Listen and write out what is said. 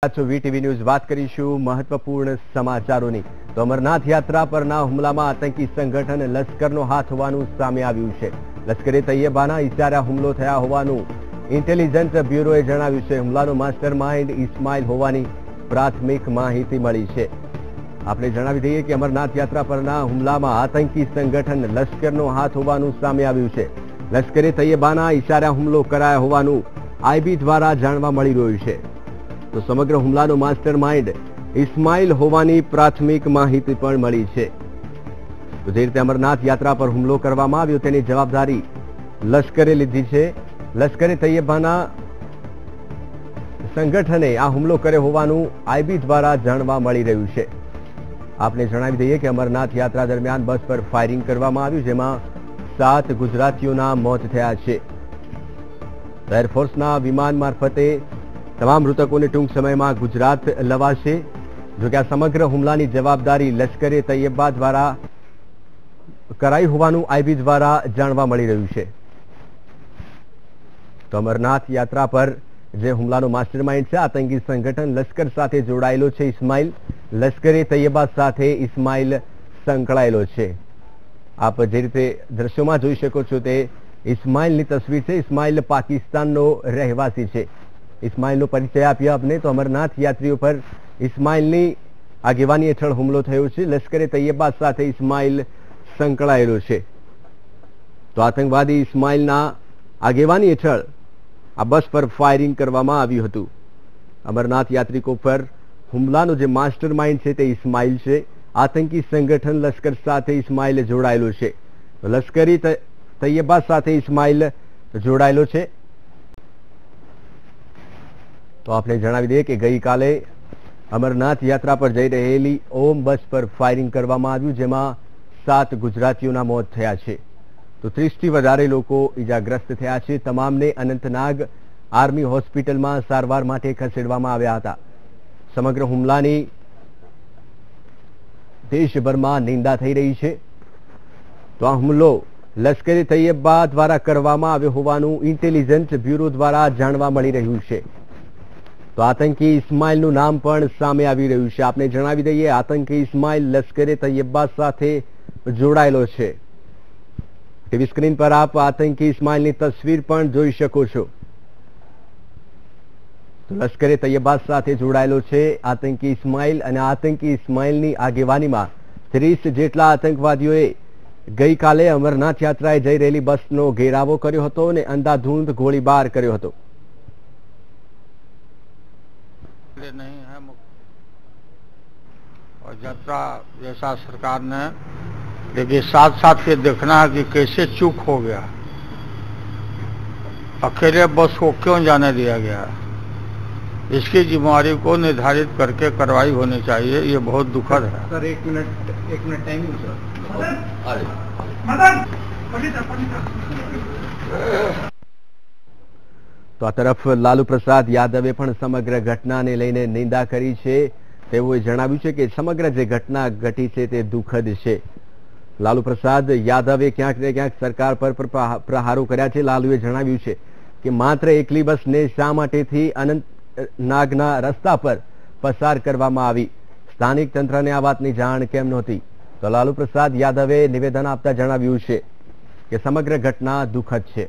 VTV news વાત કરીશું મહત્વપૂર્ણ સમાચારોની તો અમરનાથ યાત્રા પરના હુમલામાં આતંકી સંગઠન લશ્કરનો હાથ હોવાનું સામે આવ્યું છે। લશ્કરે તૈયબાના ઇશારા હુમલો થયા હોવાનું ઇન્ટેલિજન્સ બ્યુરોએ જણાવ્યું છે। હુમલાનો માસ્ટર માઇન્ડ ઇસ્માઇલ હોવાની પ્રાથમિક માહિતી મળી છે। આપણે જણાવી દઈએ કે અમરનાથ યાત્રા પરના હુમલામાં આતંકી સંગઠન લશ્કરનો હાથ હોવાનું સામે આવ્યું છે। લશ્કરે તૈયબાના ઇશારા હુમલો કરાયો હોવાનું આઈબી દ્વારા જાણવા મળી રહ્યું છે। તો સમગ્ર હુમલાનો માસ્ટર માઇન્ડ ઇસ્માઇલ હોવાની પ્રાથમિક માહિતી પણ મળી છે। તો જે રીતે અમરનાથ યાત્રા પર હુમલો કરવામાં આવ્યો તેની જવાબદારી લશ્કરે લીધી છે। લશ્કરે તૈયબાના સંગઠને આ હુમલો કર્યો હોવાનું આઈબી દ્વારા જાણવા મળી રહ્યું છે। આપને જણાવી દઈએ કે અમરનાથ યાત્રા દરમિયાન બસ પર ફાયરિંગ કરવામાં આવ્યું, જેમાં 7 ગુજરાતીઓના મોત થયા છે। એરફોર્સના વિમાન મારફતે તમામ મૃતકોને ટૂંક સમયમાં ગુજરાત લવાશે। જો કે આ સમગ્ર હુમલાની જવાબદારી લશ્કરે તૈયબા દ્વારા કરાઈ હોવાનું આઈબી દ્વારા જાણવા મળી રહ્યું છે। તો અમરનાથ યાત્રા પર જે હુમલાનો માસ્ટર માઇન્ડ છે આતંકી સંગઠન લશ્કર સાથે જોડાયેલો છે ઇસ્માઇલ। લશ્કરે તૈયબા સાથે ઇસ્માઇલ સંકળાયેલો છે। આપ જે રીતે દ્રશ્યોમાં જોઈ શકો છો તે ઇસ્માઇલની તસવીર છે। ઇસ્માઇલ પાકિસ્તાનનો રહેવાસી છે। ઇસ્માઇલનો પરિચય આપ્યો આપને તો અમરનાથ યાત્રીઓ પર ઇસ્માઇલની આગેવાની હેઠળ હુમલો થયો છે। લશ્કરે તૈયબા સાથે ઇસ્માઇલ સંકળાયેલો છે। તો આતંકવાદી ઇસ્માઇલના આગેવાની હેઠળ આ બસ પર ફાયરિંગ કરવામાં આવ્યું હતું। અમરનાથ યાત્રિકો પર હુમલાનો જે માસ્ટર માઇન્ડ છે તે ઇસ્માઇલ છે। આતંકી સંગઠન લશ્કર સાથે ઇસ્માઇલ જોડાયેલો છે। લશ્કરી તૈયબા સાથે ઇસ્માઇલ જોડાયેલો છે। તો આપણે જણાવી દઈએ કે ગઈકાલે અમરનાથ યાત્રા પર જઈ રહેલી ઓમ બસ પર ફાયરિંગ કરવામાં આવ્યું, જેમાં 7 ગુજરાતીઓના મોત થયા છે। તો 30થી વધારે લોકો ઇજાગ્રસ્ત થયા છે। તમામને અનંતનાગ આર્મી હોસ્પિટલમાં સારવાર માટે ખસેડવામાં આવ્યા હતા। સમગ્ર હુમલાની દેશભરમાં નિંદા થઈ રહી છે। તો આ હુમલો લશ્કરે તૈયબા દ્વારા કરવામાં આવ્યો હોવાનું ઇન્ટેલિજન્સ બ્યુરો દ્વારા જાણવા મળી રહ્યું છે। તો આતંકી ઇસ્માઇલનું નામ પણ સામે આવી રહ્યું છે। આપને જણાવી દઈએ આતંકી ઇસ્માઇલ લશ્કરે તૈયબા સાથે જોડાયેલો છે। ટીવી સ્ક્રીન પર આપ આતંકી ઇસ્માઇલની તસવીર પણ જોઈ શકો છો। તો લશ્કરે તૈયબા સાથે જોડાયેલો છે આતંકી ઇસ્માઇલ, અને આતંકી ઇસ્માઇલની આગેવાનીમાં 30 જેટલા આતંકવાદીઓએ ગઈકાલે અમરનાથ યાત્રાએ જઈ રહેલી બસનો ઘેરાવો કર્યો હતો અને અંધાધૂંધ ગોળીબાર કર્યો હતો। नहीं है और यात्रा जैसा सरकार ने, लेकिन साथ साथ ये देखना है कि कैसे चूक हो गया, अकेले बस को क्यों जाने दिया गया, इसकी जिम्मेवारी को निर्धारित करके कार्रवाई होनी चाहिए। ये बहुत दुखद है। सर एक मिनट टाइमिंग सर। તો આ તરફ લાલુ પ્રસાદ યાદવે પણ સમગ્ર ઘટનાને લઈને નિંદા કરી છે। તેઓએ જણાવ્યું છે કે સમગ્ર જે ઘટના ઘટી છે તે દુઃખદ છે। લાલુ પ્રસાદ યાદવે ક્યાંક ને ક્યાંક સરકાર પર પ્રહારો કર્યા છે। લાલુએ જણાવ્યું છે કે માત્ર એકલી બસને શા માટેથી અનંતનાગના રસ્તા પર પસાર કરવામાં આવી, સ્થાનિક તંત્રને આ વાતની જાણ કેમ નહોતી। તો લાલુ પ્રસાદ યાદવે નિવેદન આપતા જણાવ્યું છે કે સમગ્ર ઘટના દુઃખદ છે।